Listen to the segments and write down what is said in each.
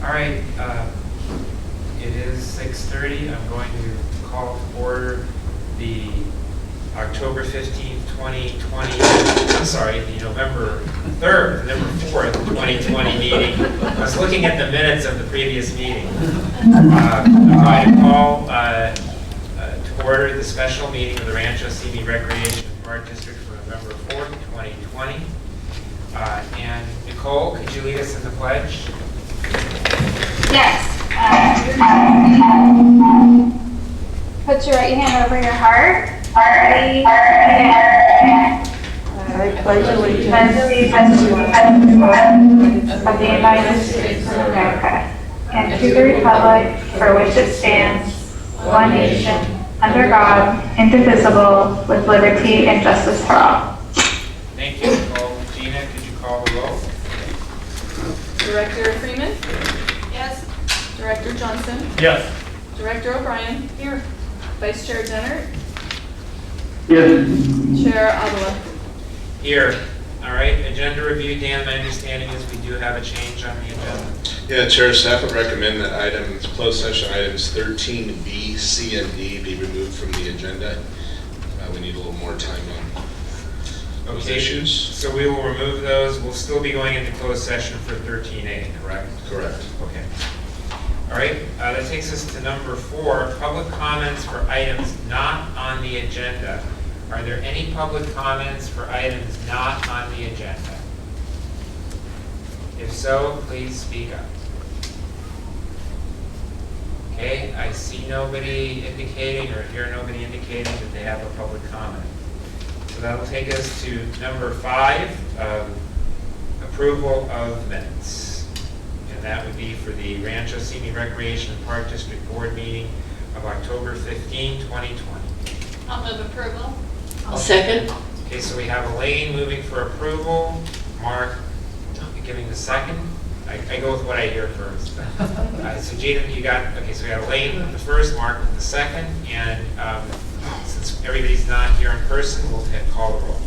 All right, it is 6:30. I'm going to call to order the October 15th, 2020, I'm sorry, the November 3rd, November 4th, 2020 meeting. I was looking at the minutes of the previous meeting. I'm going to call to order the special meeting of the Rancho Simi Recreation Park District for November 4th, 2020. And Nicole, could you lead us in the pledge? Yes. Put your right hand over your heart. I pledge allegiance to the flag of the United States of America and to the republic for which it stands, one nation, under God, indivisible, with liberty and justice for all. Thank you, Nicole. Gina, could you call the roll? Director Freeman? Yes. Director Johnson? Yes. Director O'Brien? Here. Vice Chair Dennert? Yes. Chair Avila? Here. All right, agenda review. Dan, my understanding is we do have a change on the agenda. Yeah, Chair, staff would recommend that closed session items 13B, C, and D be removed from the agenda. We need a little more time on those issues. So we will remove those. We'll still be going into closed session for 13A, correct? Correct. Okay. All right, that takes us to number 4, public comments for items not on the agenda. Are there any public comments for items not on the agenda? If so, please speak up. Okay, I see nobody indicating or hear nobody indicating that they have a public comment. So that'll take us to number 5, approval of minutes. And that would be for the Rancho Simi Recreation Park District Board meeting of October 15, 2020. I'll move approval. I'll second. Okay, so we have Elaine moving for approval, Mark giving the second. I go with what I hear first. So Gina, you got, okay, so we have Elaine with the first, Mark with the second, and since everybody's not here in person, we'll call the roll.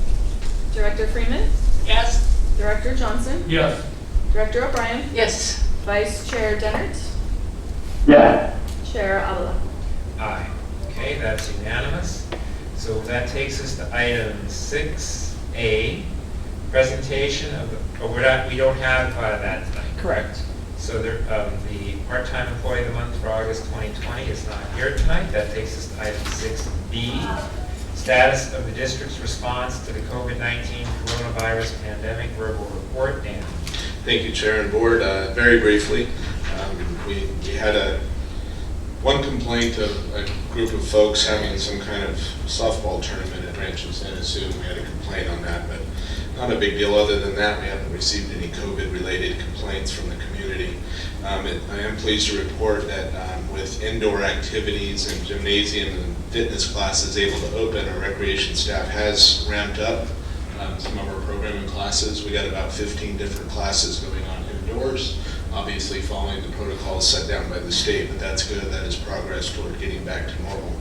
Director Freeman? Yes. Director Johnson? Yes. Director O'Brien? Yes. Vice Chair Dennert? Yeah. Chair Avila? Aye. Okay, that's unanimous. So that takes us to item 6A, presentation of the, we don't have that tonight. Correct. So there, the part-time employee of the month for August 2020 is not here tonight. That takes us to item 6B, status of the district's response to the COVID-19 coronavirus pandemic, verbal report. Dan. Thank you, Chair and Board. Very briefly, we had one complaint of a group of folks having some kind of softball tournament at Rancho San Jesús. We had a complaint on that, but not a big deal. Other than that, we haven't received any COVID-related complaints from the community. I am pleased to report that with indoor activities and gymnasium and fitness classes able to open, our recreation staff has ramped up some of our programming classes. We got about 15 different classes going on indoors, obviously following the protocols set down by the state, but that's good. That is progress toward getting back to normal.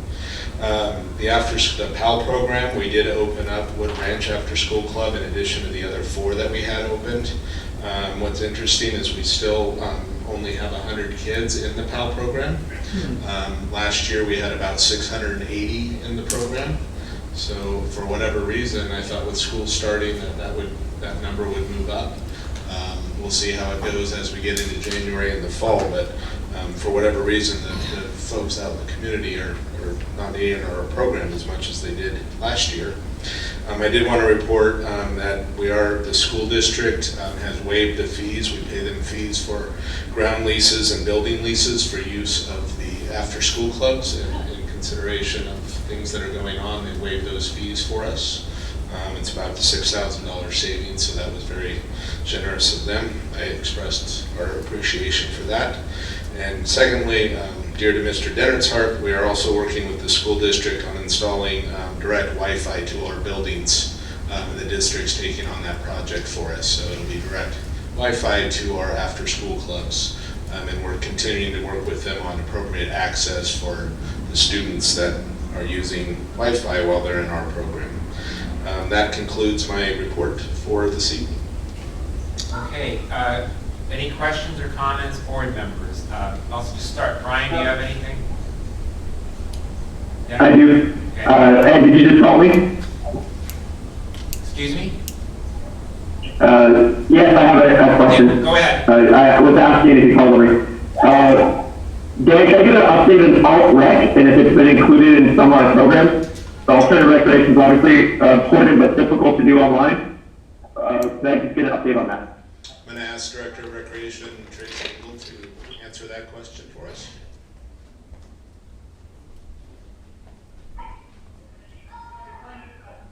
The PAL program, we did open up Wood Ranch After School Club in addition to the other 4 that we had opened. What's interesting is we still only have 100 kids in the PAL program. Last year we had about 680 in the program. So for whatever reason, I thought with school starting that number would move up. We'll see how it goes as we get into January and the fall, but for whatever reason, the folks out in the community are not in our program as much as they did last year. I did want to report that the school district has waived the fees. We pay them fees for ground leases and building leases for use of the after-school clubs in consideration of things that are going on. They waived those fees for us. It's about the $6,000 savings, so that was very generous of them. I expressed our appreciation for that. And secondly, dear to Mr. Dennert's heart, we are also working with the school district on installing direct Wi-Fi to our buildings. The district's taking on that project for us, so it'll be direct Wi-Fi to our after-school clubs. And we're continuing to work with them on appropriate access for the students that are using Wi-Fi while they're in our program. That concludes my report for this evening. Okay, Any questions or comments, board members? I'll just start. Brian, do you have anything? Yeah? I do. Okay. Ed, did you just call me? Excuse me? Yes, I have a question. Yeah, go ahead. I was asking if you called me. Dan, can I get an update on alt rec and if it's been included in some of our programs? The alternative recreation is obviously important but difficult to do online. Can I just get an update on that? I'm going to ask Director of Recreation, Tracy Engel, to answer that question for us.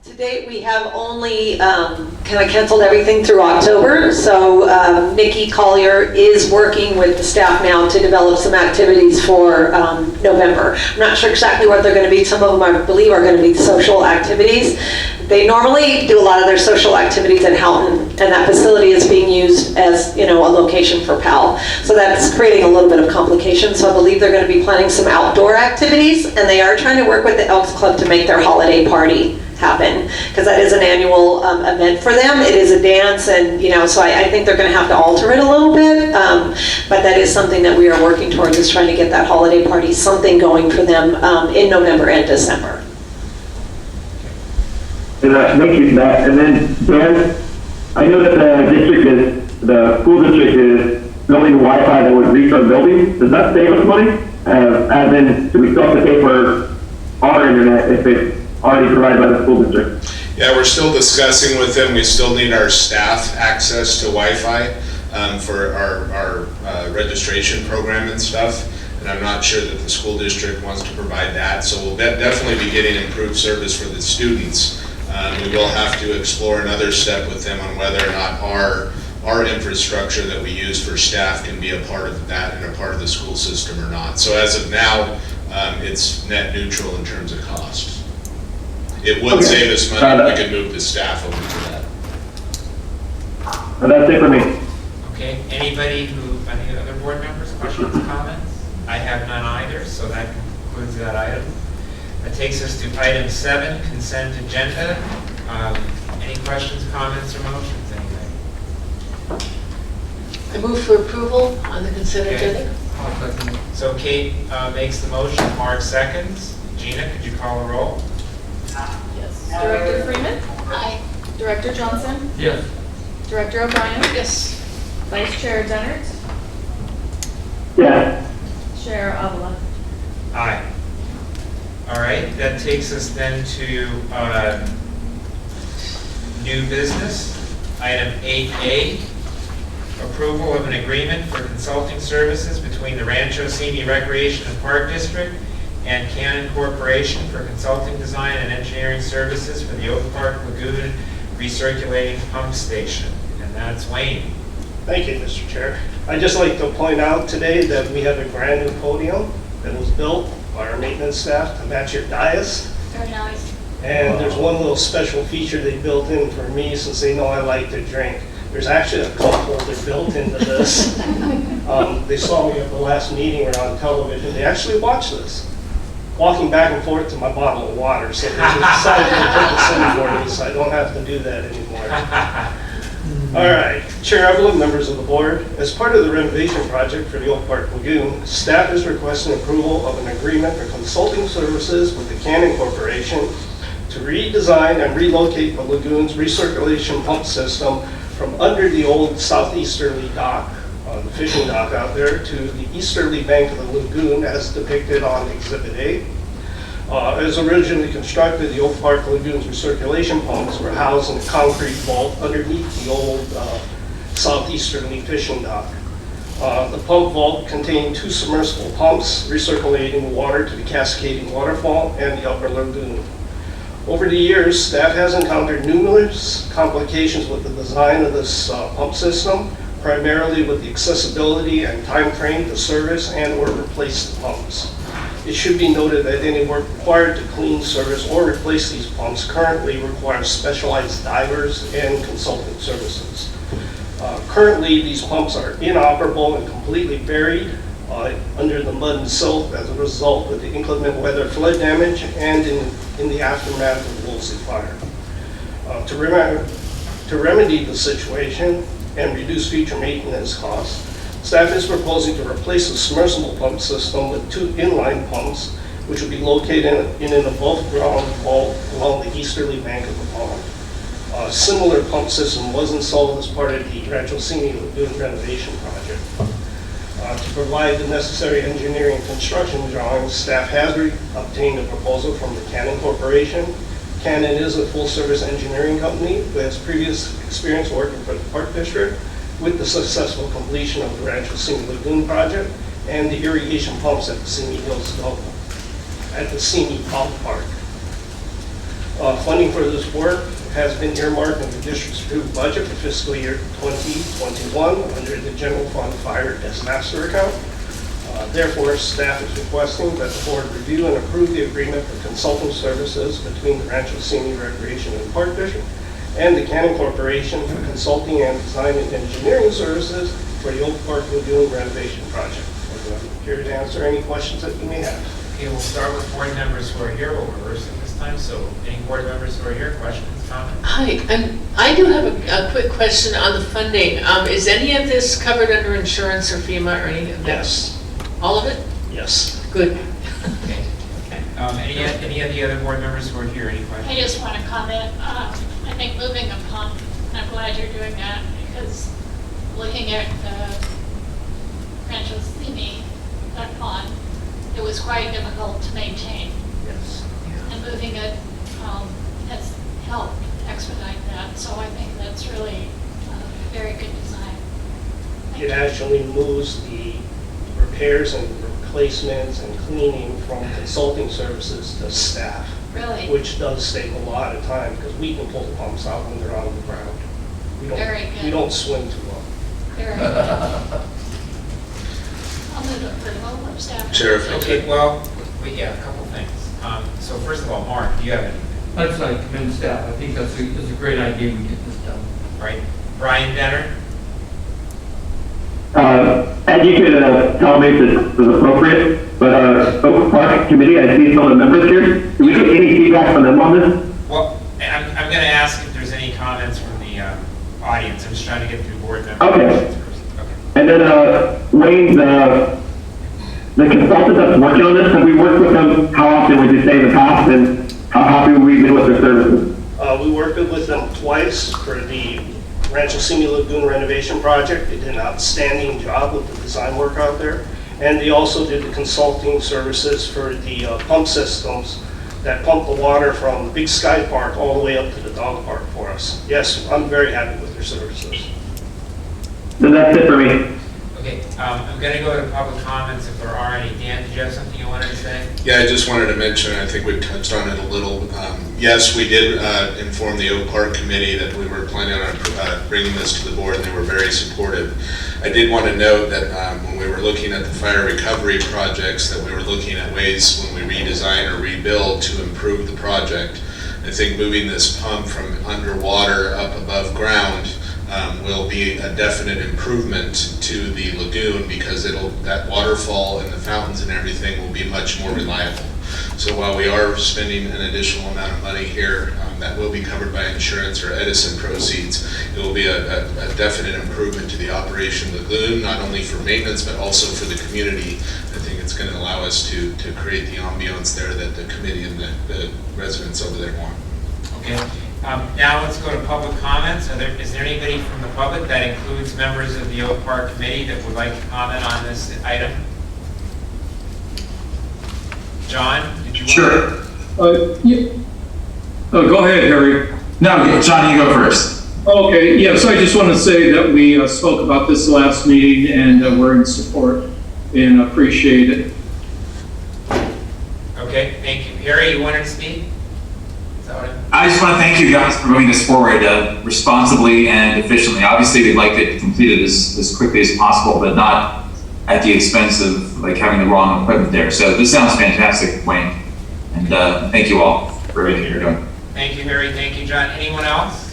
To date, we have only kind of canceled everything through October. So Nikki Collier is working with the staff now to develop some activities for November. I'm not sure exactly what they're going to be. Some of them, I believe, are going to be social activities. They normally do a lot of their social activities in Houghton, and that facility is being used as, a location for PAL. So that's creating a little bit of complication. So I believe they're going to be planning some outdoor activities, and they are trying to work with the Elks Club to make their holiday party happen, because that is an annual event for them. It is a dance, and so I think they're going to have to alter it a little bit, but that is something that we are working towards, is trying to get that holiday party, something going for them in November and December. Thank you for that. And then, Dan, I know that the school district is building Wi-Fi that would reach our buildings. Does that save us money? As in, do we still have to pay for our internet if it's already provided by the school district? Yeah, we're still discussing with them. We still need our staff access to Wi-Fi for our registration program and stuff. And I'm not sure that the school district wants to provide that. So we'll definitely be getting improved service for the students. We will have to explore another step with them on whether or not our infrastructure that we use for staff can be a part of that and a part of the school system or not. So as of now, it's net neutral in terms of cost. It would save us money if we could move the staff over to that. Well, that's it for me. Okay, any other board members, questions, comments? I have none either, so that concludes that item. That takes us to item 7, consent agenda. Any questions, comments, or motions, anybody? I move for approval on the consent agenda. So Kate makes the motion, Mark seconds. Gina, could you call the roll? Yes. Director Freeman? Aye. Director Johnson? Yes. Director O'Brien? Yes. Vice Chair Dennert? Yeah. Chair Avila? Aye. All right, that takes us then to new business. Item 8A, approval of an agreement for consulting services between the Rancho Simi Recreation and Park District and Cannon Corporation for consulting design and engineering services for the Oak Park Lagoon recirculating pump station. And that's Wayne. Thank you, Mr. Chair. I'd just like to point out today that we have a brand new podium that was built by our maintenance staff to match your dais. Very nice. And there's one little special feature they built in for me since they know I like to drink. There's actually a cup holder built into this. They saw me at the last meeting or on television. They actually watched this, walking back and forth to my bottle of water. So they decided to put this in for me so I don't have to do that anymore. All right, Chair Evelyn, members of the board, as part of the renovation project for the Oak Park Lagoon, staff is requesting approval of an agreement for consulting services with the Cannon Corporation to redesign and relocate the lagoon's recirculation pump system from under the old southeasterly dock, the fishing dock out there, to the easterly bank of the lagoon as depicted on Exhibit A. As originally constructed, the Oak Park Lagoon's recirculation pumps were housed in a concrete vault underneath the old southeasterly fishing dock. The pump vault contained 2 submersible pumps recirculating water to the cascading waterfall and the upper lagoon. Over the years, staff has encountered numerous complications with the design of this pump system, primarily with the accessibility and time frame to service and or replace the pumps. It should be noted that any work required to clean, service, or replace these pumps currently requires specialized divers and consulting services. Currently, these pumps are inoperable and completely buried under the mud and silt as a result of the inclement weather flood damage and in the aftermath of the Woolsey fire. To remedy the situation and reduce future maintenance costs. Staff is proposing to replace the submersible pump system with 2 inline pumps, which will be located in an above-ground vault along the easterly bank of the pond. A similar pump system was installed as part of the Rancho Cini Lagoon renovation project. To provide the necessary engineering and construction drawings, staff has obtained a proposal from the Cannon Corporation. Cannon is a full-service engineering company who has previous experience working for the Park District with the successful completion of the Rancho Cini Lagoon project and the irrigation pumps at the Simi Hills Golf, at the Simi Golf Park. Funding for this work has been earmarked in the district's approved budget for fiscal year 2021 under the General Fund Fire Disaster Account. Therefore, staff is requesting that the board review and approve the agreement for consulting services between the Rancho Cini Recreation and Park District and the Cannon Corporation for consulting and design and engineering services for the Oak Park Lagoon renovation project. I'm here to answer any questions that you may have. Okay, we'll start with board members who are here. We'll reverse it this time. So any board members who are here, questions, comments? Hi, I do have a quick question on the funding. Is any of this covered under insurance or FEMA or anything? Yes. All of it? Yes. Good. Okay. Any of the other board members who are here, any I questions? just want to comment, I think moving a pump, I'm glad you're doing that, because looking at Rancho Cini, that pond, it was quite difficult to maintain. Yes. And moving it has helped expedite that, so I think that's really a very good design. Thank It you. actually moves the repairs and replacements and cleaning from consulting services to staff, Really, which does take a lot of time because we can pull the pumps out when they're on the ground. Very good. We don't swim too well. very good. I'll move it for the of staff. Sheriff, Okay, well, yeah, a couple things. So first of all, Mark, do you have anything? I just like to commend staff. I think that's a great idea we get this done. Right? Brian Benner? Ed, you could tell me if this is appropriate, but Oak Park Committee, I see some of the members here. Do we get any feedback from them on this? Well, I'm going to ask if there's any comments from the audience. I'm just trying to get through board member Okay. questions first. Okay. And then Wayne, the consultant that's working on this, have we worked with them? How often would you say in the past, and how happy have we been with their services? We worked with them twice for the Rancho Cini Lagoon renovation project. They did an outstanding job with the design work out there. And they also did the consulting services for the pump systems that pump the water from the Big Sky Park all the way up to the dog park for us. Yes, I'm very happy with their services. Then that's it for me. Okay, I'm going to go to public comments if there are any. Dan, did you have something you wanted to say? Yeah, I just wanted to mention, I think we touched on it a little. Yes, we did inform the Oak Park Committee that we were planning on bringing this to the board, and they were very supportive. I did want to note that when we were looking at the fire recovery projects, that we were looking at ways when we redesign or rebuild to improve the project. I think moving this pump from underwater up above ground will be a definite improvement to the lagoon because that waterfall and the fountains and everything will be much more reliable. So while we are spending an additional amount of money here that will be covered by insurance or Edison proceeds, it will be a definite improvement to the operation of the lagoon, not only for maintenance but also for the community. I think it's going to allow us to create the ambiance there that the committee and the residents over there want. Okay. Now let's go to public comments. Is there anybody from the public, that includes members of the Oak Park Committee, that would like to comment on this item? John, did you want Sure. Yeah. Oh, go ahead, Harry. No, John, you go first. Okay, yeah, so I just want to say that we spoke about this last meeting and we're in support and appreciate it. Okay, thank you. Harry, you wanted to speak? Is that what I just want to thank you guys for moving this forward responsibly and efficiently. Obviously, we'd like it completed as quickly as possible, but not at the expense of having the wrong equipment there. So this sounds fantastic, Wayne. And thank you all for everything you're doing. Thank you, Harry. Thank you, John. Anyone else?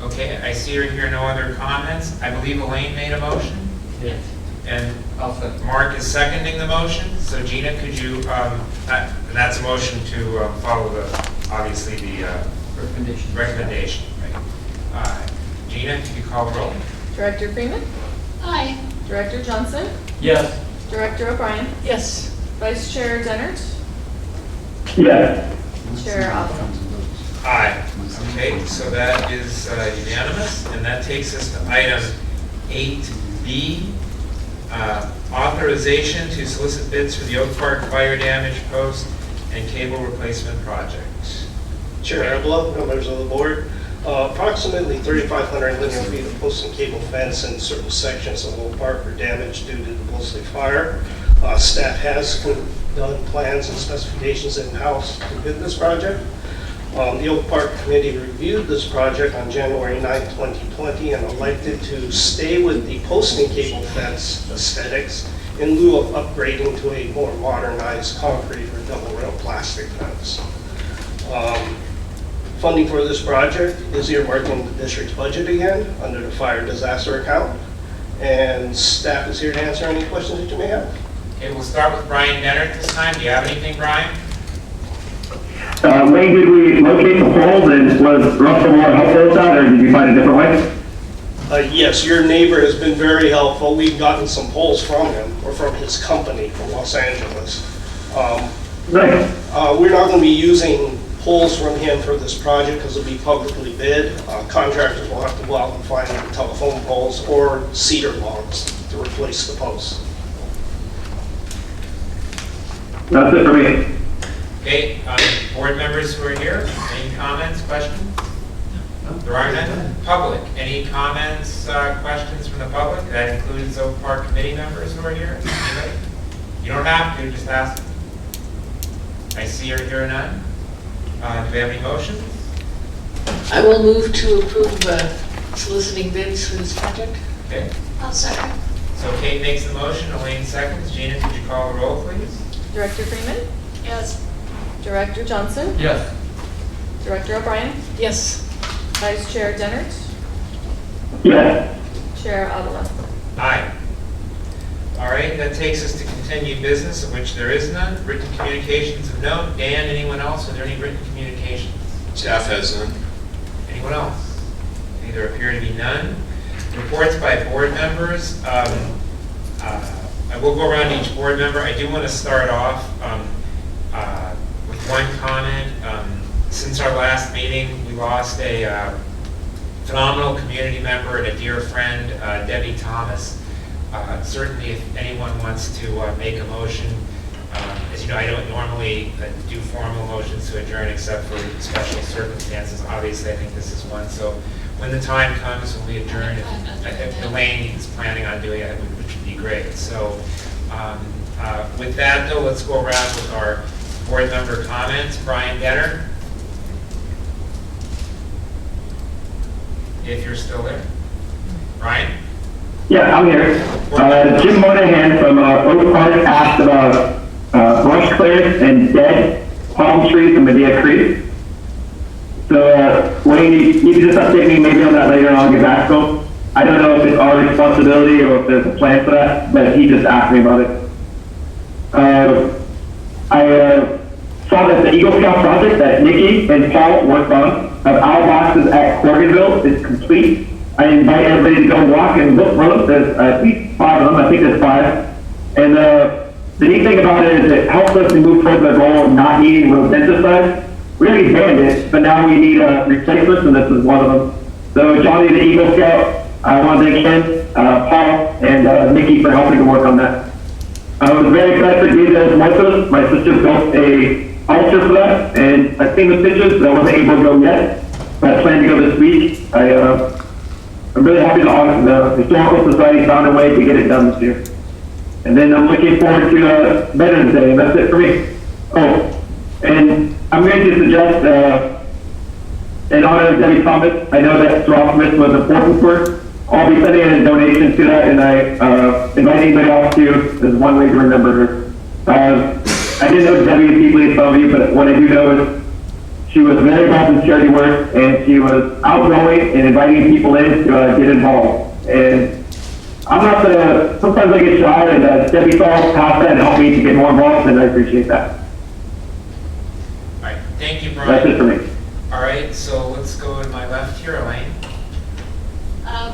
Okay, I see or hear no other comments. I believe Elaine made a motion. Yes. And I'll second. Mark is seconding the motion. So Gina, could you, that's a motion to follow obviously the Recommendation. recommendation, right? Gina, could you call the roll? Director Freeman. Aye. Director Johnson. Yes. Director O'Brien. Yes. Vice Chair Dennert. Yes. Chair Avila. Aye. Okay, so that is unanimous, and that takes us to item 8B, authorization to solicit bids for the Oak Park fire damage post and cable replacement project. Chair Avila, members of the board, approximately 3,500 linear feet of post and cable fence in certain sections of Oak Park were damaged due to the Wolseley fire. Staff has done plans and specifications in-house to bid this project. The Oak Park Committee reviewed this project on January 9, 2020, and elected to stay with the post and cable fence aesthetics in lieu of upgrading to a more modernized concrete or double rail plastic fence. Funding for this project is earmarked in the district's budget again under the fire disaster account, and staff is here to answer any questions that you may have. Okay, we'll start with Brian Dennert this time. Do you have anything, Brian? Wayne, did we locate the poles, and was Russell more helpful with that, or did you find a different way? Yes, your neighbor has been very helpful. We've gotten some polls from him, or from his company from Los Angeles. Nice. We're not going to be using poles from him for this project because it'll be publicly bid. Contractors will have to go out and find telephone poles or cedar logs to replace the posts. That's it for me. Okay, board members who are here, any comments, questions? There are none. Public, any comments, questions from the public? That includes Oak Park Committee members who are here. Anybody? You don't have to, just ask. I see or hear none. Do we have any motions? I will move to approve soliciting bids for this project. Okay, I'll second. so Kate makes the motion, Elaine seconds. Gina, could you call the roll, please? Director Freeman. Yes. Director Johnson. Yes. Director O'Brien. Yes. Vice Chair Dennert. Yes. Chair Avila. Aye. All right, that takes us to continued business, of which there is none. Written communications of note. Dan, anyone else? Are there any written communications? Staff has none. Anyone else? There appear to be none. Reports by board members. I will go around each board member. I do want to start off with one comment. Since our last meeting, we lost a phenomenal community member and a dear friend, Debbie Thomas. Certainly, if anyone wants to make a motion, as you know, I don't normally do formal motions to adjourn except for special circumstances. Obviously, I think this is one. So when the time comes when we adjourn, if Elaine is planning on doing it, which would be great. So with that, though, let's go around with our board member comments. Brian Dennert, if you're still there. Brian? Yeah, I'm here. Jim Monahan from Oak Park asked about brush clearance and dead palm trees in Medea Creek. So Wayne, you can just update me maybe on that later, and I'll get back to him. I don't know if it's our responsibility or if there's a plan for that, but he just asked me about it. I saw that the Eagle Scout project that Nikki and Paul worked on of owl boxes at Corganville is complete. I invite everybody to go walk and look for them. There's at least 5 of them. I think there's 5. And the neat thing about it is it helps us to move towards our goal of not needing rodenticides. We already banned it, but now we need replacements, and this is one of them. So Johnny, the Eagle Scout, I want to thank him, Paul, and Nikki for helping to work on that. I was very excited for Giza's Muertos. My sister built a altar for that, and I've seen the pictures, but I wasn't able to go yet. But I plan to go this week. I'm really happy the Historical Society found a way to get it done this year. And then I'm looking forward to Veterans Day, and that's it for me. Oh, and I'm going to suggest, in honor of Debbie Thomas, I know that Ross Smith was important for her. I'll be sending in a donation to that, and I invite anybody else to, as one way to remember her. I didn't know Debbie as deeply as some of you, but what I do know is she was very involved in charity work, and she was outgoing and inviting people in to get involved. And I'm not sometimes I get shy, and Debbie saw past that and helped me to get more involved, and I appreciate that. All right, thank you, Brian. That's it for me. All right, so let's go to my left here, Elaine.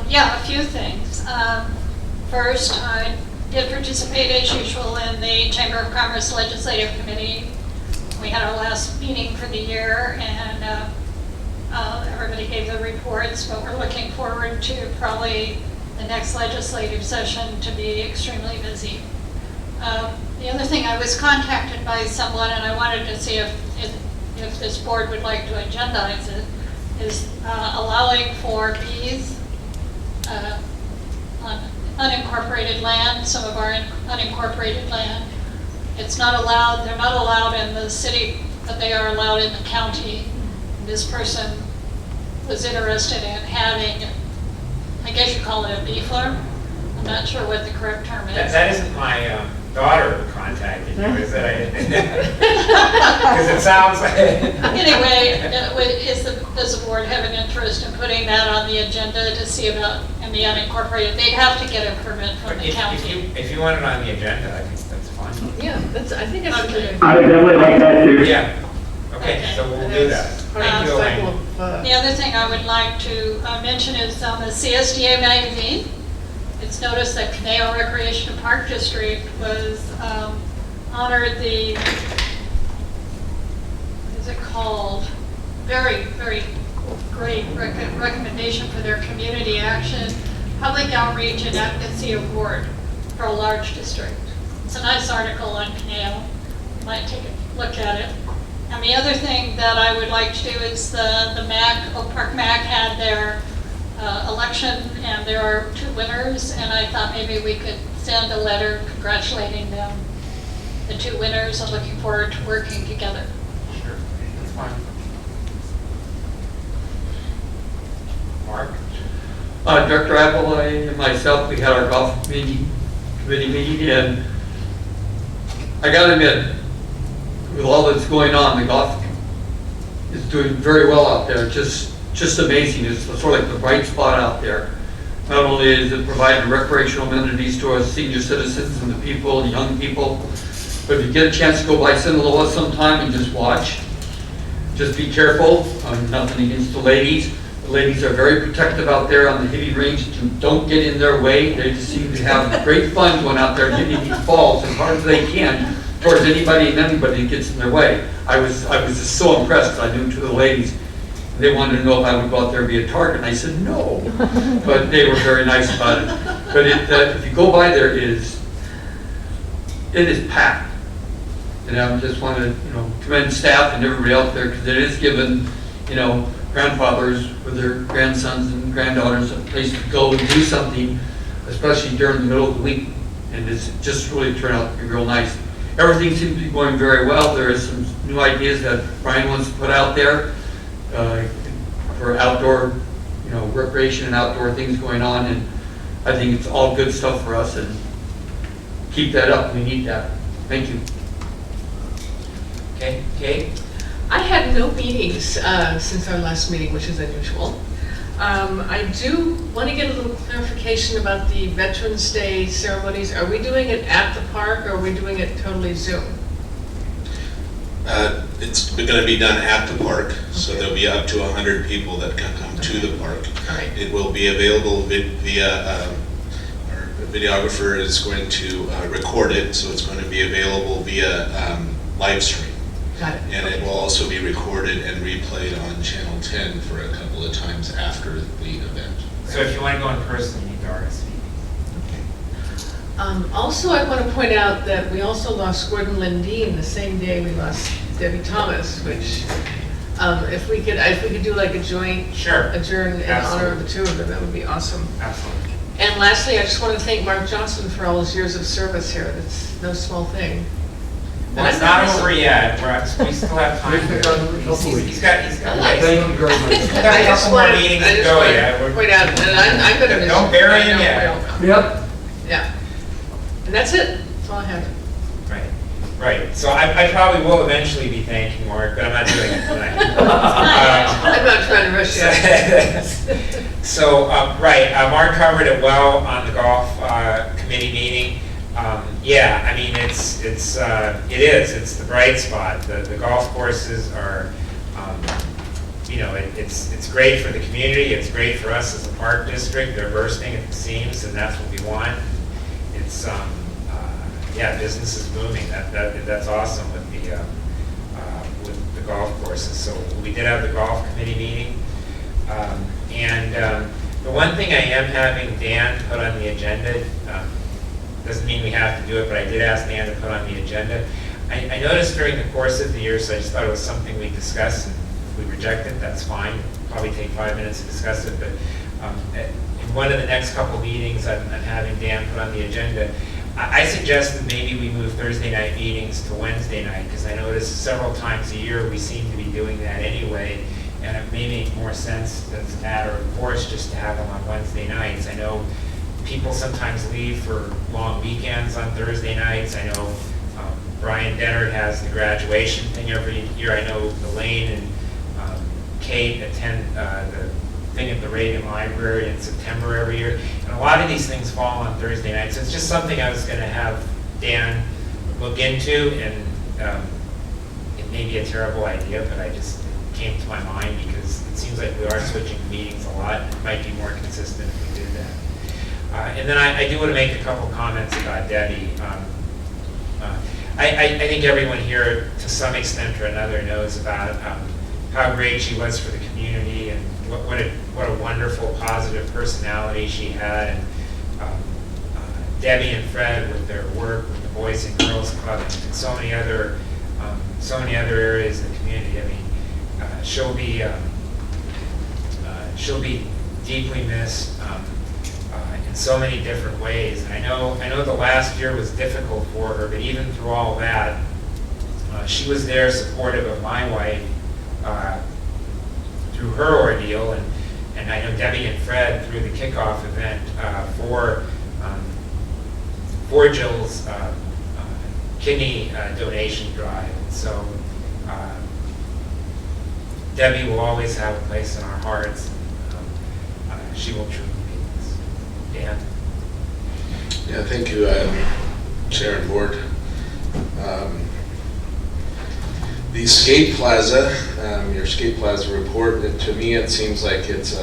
Yeah, a few things. First, I did participate as usual in the Chamber of Commerce Legislative Committee. We had our last meeting for the year, and everybody gave their reports, but we're looking forward to probably the next legislative session to be extremely busy. The other thing, I was contacted by someone, and I wanted to see if this board would like to agendize it, is allowing for bees on unincorporated land, some of our unincorporated land. It's not allowed, they're not allowed in the city, but they are allowed in the county. This person was interested in having, I guess you call it a bee farm. I'm not sure what the correct term is. That isn't my daughter who contacted you, is it? Because it sounds like... Anyway, does the board have an interest in putting that on the agenda to see about, in the unincorporated? They'd have to get a permit from the county. If you want it on the agenda, I think that's fine. Yeah, I think that's Okay. good. I would definitely like that too. Yeah. Okay, so we'll do that. Thank you, Elaine. The other thing I would like to mention is on the CSDA magazine, it's noticed that Caneo Recreation and Park District was honored the, what is it called? Very, very great recommendation for their community action, public outreach and advocacy award for a large district. It's a nice article on Caneo. You might take a look at it. And the other thing that I would like to do is the MAC, Oak Park MAC had their election, and there are 2 winners, and I thought maybe we could send a letter congratulating them, the 2 winners, and looking forward to working together. Sure, that's fine. Mark? Director Appleby and myself, we had our golf committee meeting, and I gotta admit, with all that's going on, the golf is doing very well out there. Just amazing. It's sort of like the bright spot out there. Not only is it providing recreational amenities to our senior citizens and the people, the young people, but if you get a chance to go by Sinaloa sometime and just watch, just be careful. Nothing against the ladies. The ladies are very protective out there on the hitting range. Don't get in their way. They just seem to have great fun going out there hitting these balls as hard as they can towards anybody and anybody that gets in their way. I was just so impressed. I knew 2 of the ladies. They wanted to know if I would go out there and be a target, and I said no. But they were very nice about it. But if you go by there, it is packed. And I just want to commend staff and everybody out there, because it is given grandfathers with their grandsons and granddaughters a place to go and do something, especially during the middle of the week. And it's just really turned out to be real nice. Everything seems to be going very well. There is some new ideas that Brian wants to put out there for outdoor, recreation and outdoor things going on, and I think it's all good stuff for us, and keep that up. We need that. Thank you. Okay, Kate? I had no meetings since our last meeting, which is unusual. I do want to get a little clarification about the Veterans Day ceremonies. Are we doing it at the park, or are we doing it totally Zoom? It's going to be done at the park, so there'll be up to 100 people that can come to the park. All right. It will be available via, our videographer is going to record it, so it's going to be available via live stream. Got it. And it will also be recorded and replayed on Channel 10 for a couple of times after the event. So if you want to go in person, you need to RSVP. Also, I want to point out that we also lost Gordon Lindeen the same day we lost Debbie Thomas, which if we could do like a joint Sure. adjourn in honor of the 2 of them, that would be awesome. Absolutely. And lastly, I just want to thank Mark Johnson for all his years of service here. That's no small thing. Well, it's not over yet. We still have time. He's got Thank you very much. a couple more meetings to go yet. Point out, and I'm going to miss. Don't bury him yet. Yep. Yeah. And that's it. That's all I have. Right. So I probably will eventually be thanking Mark, but I'm not doing it tonight. I'm not trying to rush you. So, Mark covered it well on the golf committee meeting. Yeah, I mean, it is the bright spot. The golf courses are you know, it's great for the community, it's great for us as a park district, they're bursting at the seams, and that's what we want. It's, yeah, business is booming, that's awesome with the golf courses. So we did have the golf committee meeting, and the one thing I am having Dan put on the agenda, doesn't mean we have to do it, but I did ask Dan to put on the agenda. I noticed during the course of the year, so I just thought it was something we discussed, and if we reject it, that's fine. Probably take 5 minutes to discuss it, but in one of the next couple meetings, I'm having Dan put on the agenda. I suggested maybe we move Thursday night meetings to Wednesday night, because I noticed several times a year we seem to be doing that anyway, and it may make more sense as a matter of course just to have them on Wednesday nights. I know people sometimes leave for long weekends on Thursday nights. I know Brian Dennard has the graduation thing every year. I know Elaine and Kate attend the thing at the Reagan Library in September every year. And a lot of these things fall on Thursday nights. So it's just something I was going to have Dan look into, and it may be a terrible idea, but I just came to my mind because it seems like we are switching meetings a lot. It might be more consistent if we did that. And then I do want to make a couple comments about Debbie. I think everyone here, to some extent or another, knows about how great she was for the community and what a wonderful, positive personality she had. And Debbie and Fred, with their work with the Boys and Girls Club and so many other areas of the community. I mean, she'll be deeply missed in so many different ways. And I know the last year was difficult for her, but even through all that, she was there supportive of my wife through her ordeal, and I know Debbie and Fred through the kickoff event for Jill's kidney donation drive. And so Debbie will always have a place in our hearts. She will truly be this. Dan? Yeah, thank you, Chair and Board. The skate plaza, your skate plaza report, to me it seems like it's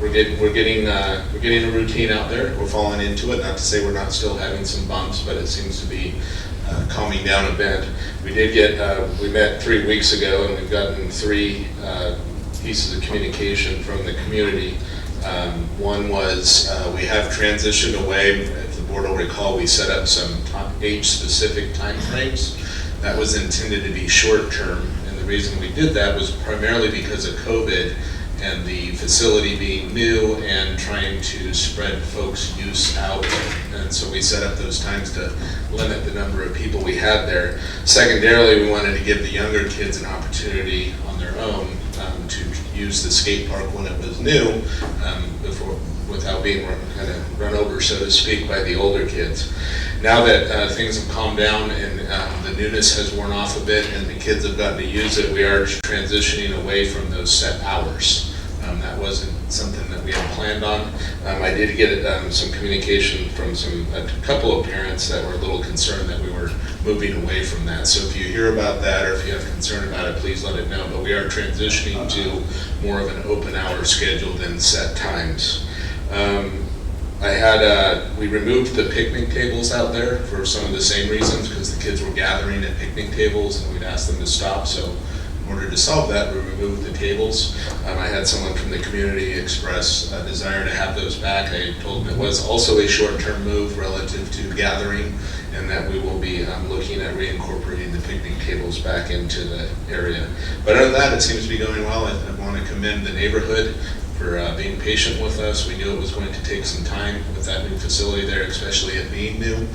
we're getting a routine out there. We're falling into it. Not to say we're not still having some bumps, but it seems to be calming down a bit. We did get we met 3 weeks ago, and we've gotten 3 pieces of communication from the community. One was we have transitioned away. If the board will recall, we set up some age-specific timeframes. That was intended to be short-term, and the reason we did that was primarily because of COVID and the facility being new and trying to spread folks' use out. And so we set up those times to limit the number of people we had there. Secondarily, we wanted to give the younger kids an opportunity on their own to use the skate park when it was new, without being kind of run over, so to speak, by the older kids. Now that things have calmed down and the newness has worn off a bit and the kids have gotten to use it, we are transitioning away from those set hours. That wasn't something that we had planned on. I did get some communication from a couple of parents that were a little concerned that we were moving away from that. So if you hear about that or if you have concern about it, please let it know. But we are transitioning to more of an open hour schedule than set times. We removed the picnic tables out there for some of the same reasons, because the kids were gathering at picnic tables and we'd ask them to stop. So in order to solve that, we removed the tables. I had someone from the community express a desire to have those back. I told them it was also a short-term move relative to gathering, and that we will be looking at reincorporating the picnic tables back into the area. But other than that, it seems to be going well. I want to commend the neighborhood for being patient with us. We knew it was going to take some time with that new facility there, especially it being new.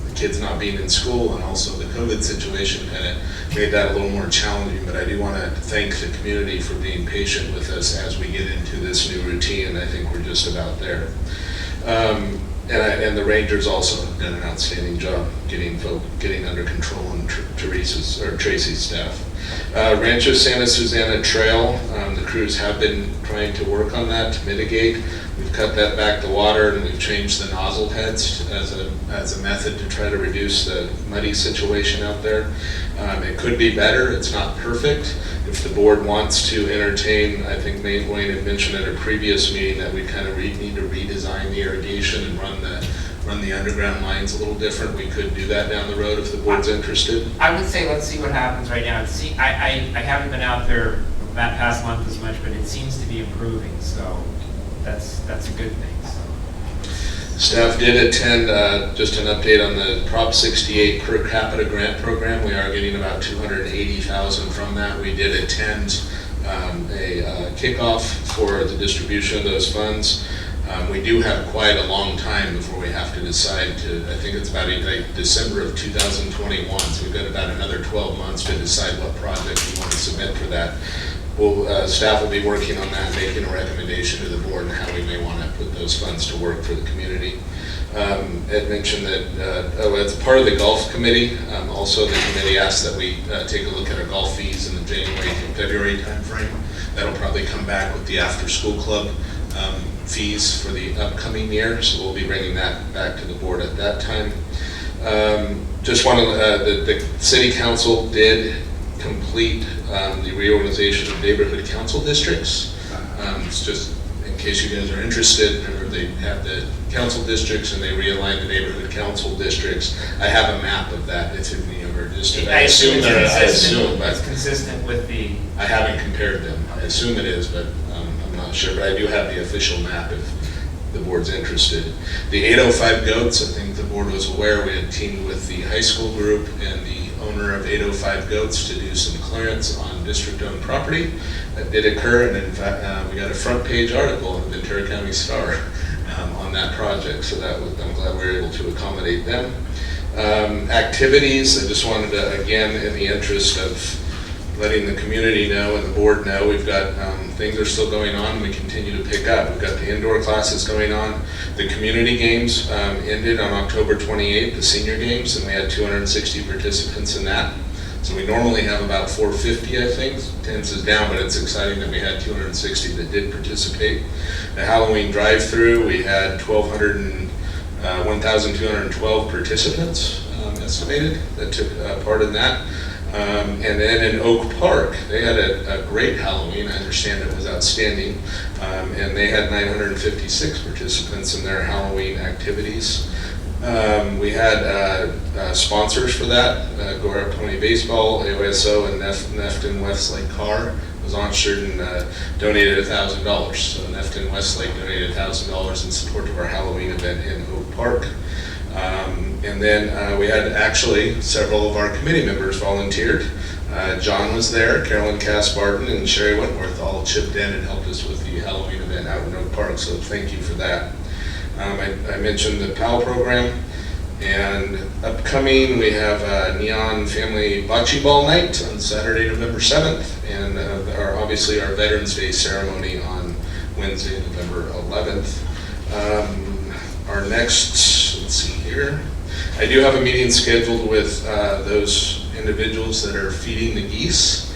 The kids not being in school, and also the COVID situation kind of made that a little more challenging. But I do want to thank the community for being patient with us as we get into this new routine, and I think we're just about there. And the Rangers also have done an outstanding job getting under control in Tracy's staff. Rancho Santa Susana Trail, the crews have been trying to work on that to mitigate. We've cut that back to water, and we've changed the nozzle heads as a method to try to reduce the muddy situation out there. It could be better. It's not perfect. If the board wants to entertain, I think Wayne had mentioned at a previous meeting that we kind of need to redesign the irrigation and run the underground lines a little different. We could do that down the road if the board's interested. I would say let's see what happens right now. I haven't been out there that past month as much, but it seems to be improving, so that's a good thing. So. Staff did attend, just an update on the Prop 68 per capita grant program. We are getting about $280,000 from that. We did attend a kickoff for the distribution of those funds. We do have quite a long time before we have to decide to, I think it's about December of 2021, so we've got about another 12 months to decide what project we want to submit for that. Staff will be working on that, making a recommendation to the board on how we may want to put those funds to work for the community. Ed mentioned that, as part of the golf committee, also the committee asked that we take a look at our golf fees in the January and February timeframe. That'll probably come back with the after-school club fees for the upcoming year, so we'll be bringing that back to the board at that time. Just want to, the city council did complete the reorganization of neighborhood council districts. It's just in case you guys are interested, remember they have the council districts and they realigned the neighborhood council districts. I have a map of that. It's in the other district. I assume it's consistent with the. I haven't compared them. I assume it is, but I'm not sure. But I do have the official map if the board's interested. The 805 Goats, I think the board was aware, we had teamed with the high school group and the owner of 805 Goats to do some clearance on district-owned property. That did occur, and in fact, we got a front page article in the Ventura County Star on that project, so that was, I'm glad we were able to accommodate them. Activities, I just wanted to, again, in the interest of letting the community know and the board know, we've got things are still going on. We continue to pick up. We've got the indoor classes going on. The community games ended on October 28th, the senior games, and we had 260 participants in that. So we normally have about 450, I think. Attendance is down, but it's exciting that we had 260 that did participate. The Halloween drive-through, we had 1,212 participants estimated that took part in that. And then in Oak Park, they had a great Halloween. I understand it was outstanding. And they had 956 participants in their Halloween activities. We had sponsors for that, Gora Pony Baseball, AOSO, and Nefton Westlake Car was sponsored and donated $1,000. So Nefton Westlake donated $1,000 in support of our Halloween event in Oak Park. And then we had actually several of our committee members volunteered. John was there, Carolyn Cass-Barton, and Sherry Wentworth all chipped in and helped us with the Halloween event out in Oak Park, so thank you for that. I mentioned the PAL program, and upcoming we have Neon Family Bocce Ball Night on Saturday, November 7th, and obviously our Veterans Day ceremony on Wednesday, November 11th. Our next, let's see here, I do have a meeting scheduled with those individuals that are feeding the geese.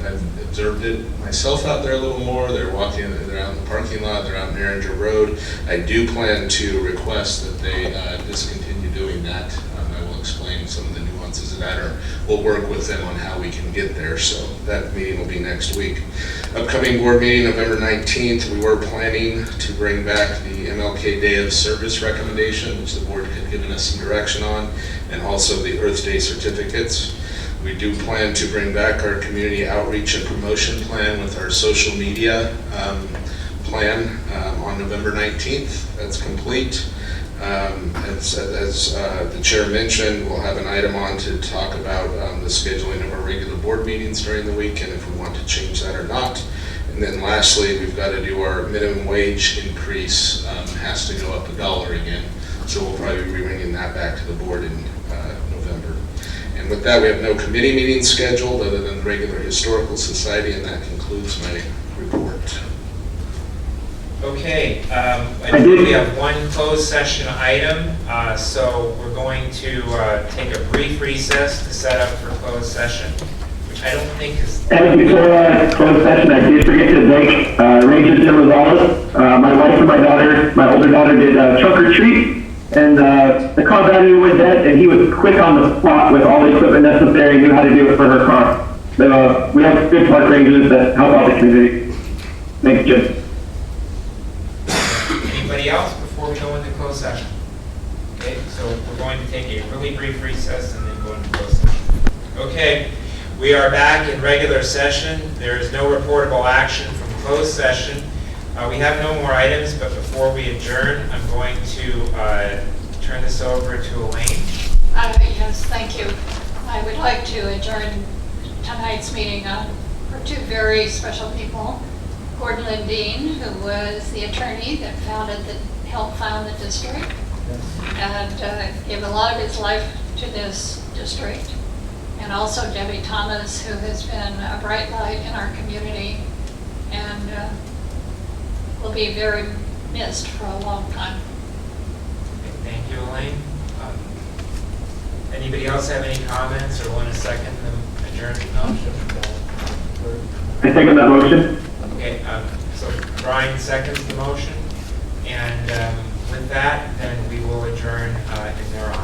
I've observed it myself out there a little more. They're walking, they're out in the parking lot, they're out in Erringer Road. I do plan to request that they discontinue doing that. I will explain some of the nuances of that, or we'll work with them on how we can get there. So that meeting will be next week. Upcoming board meeting, November 19th, we were planning to bring back the MLK Day of Service recommendation, which the board had given us some direction on, and also the Earth Day certificates. We do plan to bring back our community outreach and promotion plan with our social media plan on November 19th. That's complete. As the chair mentioned, we'll have an item on to talk about the scheduling of our regular board meetings during the week and if we want to change that or not. And then lastly, we've got to do our minimum wage increase, has to go up $1 again. So we'll probably be bringing that back to the board in November. And with that, we have no committee meetings scheduled other than the regular Historical Society, and that concludes my report. Okay, I think we have one closed session item, so we're going to take a brief recess to set up for closed session, which I don't think is. And before closed session, I did forget to thank Rangers and Rosales. My wife and my daughter, my older daughter, did trunk or treat, and the car battery went dead, and he was quick on the spot with all the equipment necessary, knew how to do it for her car. So we have good park rangers that help out the community. Thanks, Jim. Anybody else before we go into closed session? Okay, so we're going to take a really brief recess and then go into closed session. Okay, we are back in regular session. There is no reportable action from closed session. We have no more items, but before we adjourn, I'm going to turn this over to Elaine. Yes, thank you. I would like to adjourn tonight's meeting for two very special people. Gordon Lindeen, who was the attorney that helped found the district, and gave a lot of his life to this district. And also Debbie Thomas, who has been a bright light in our community and will be very missed for a long time. Okay, thank you, Elaine. Anybody else have any comments or want to second the adjournment motion? I second that motion. Okay, so Brian seconds the motion, and with that, then we will adjourn in their honor.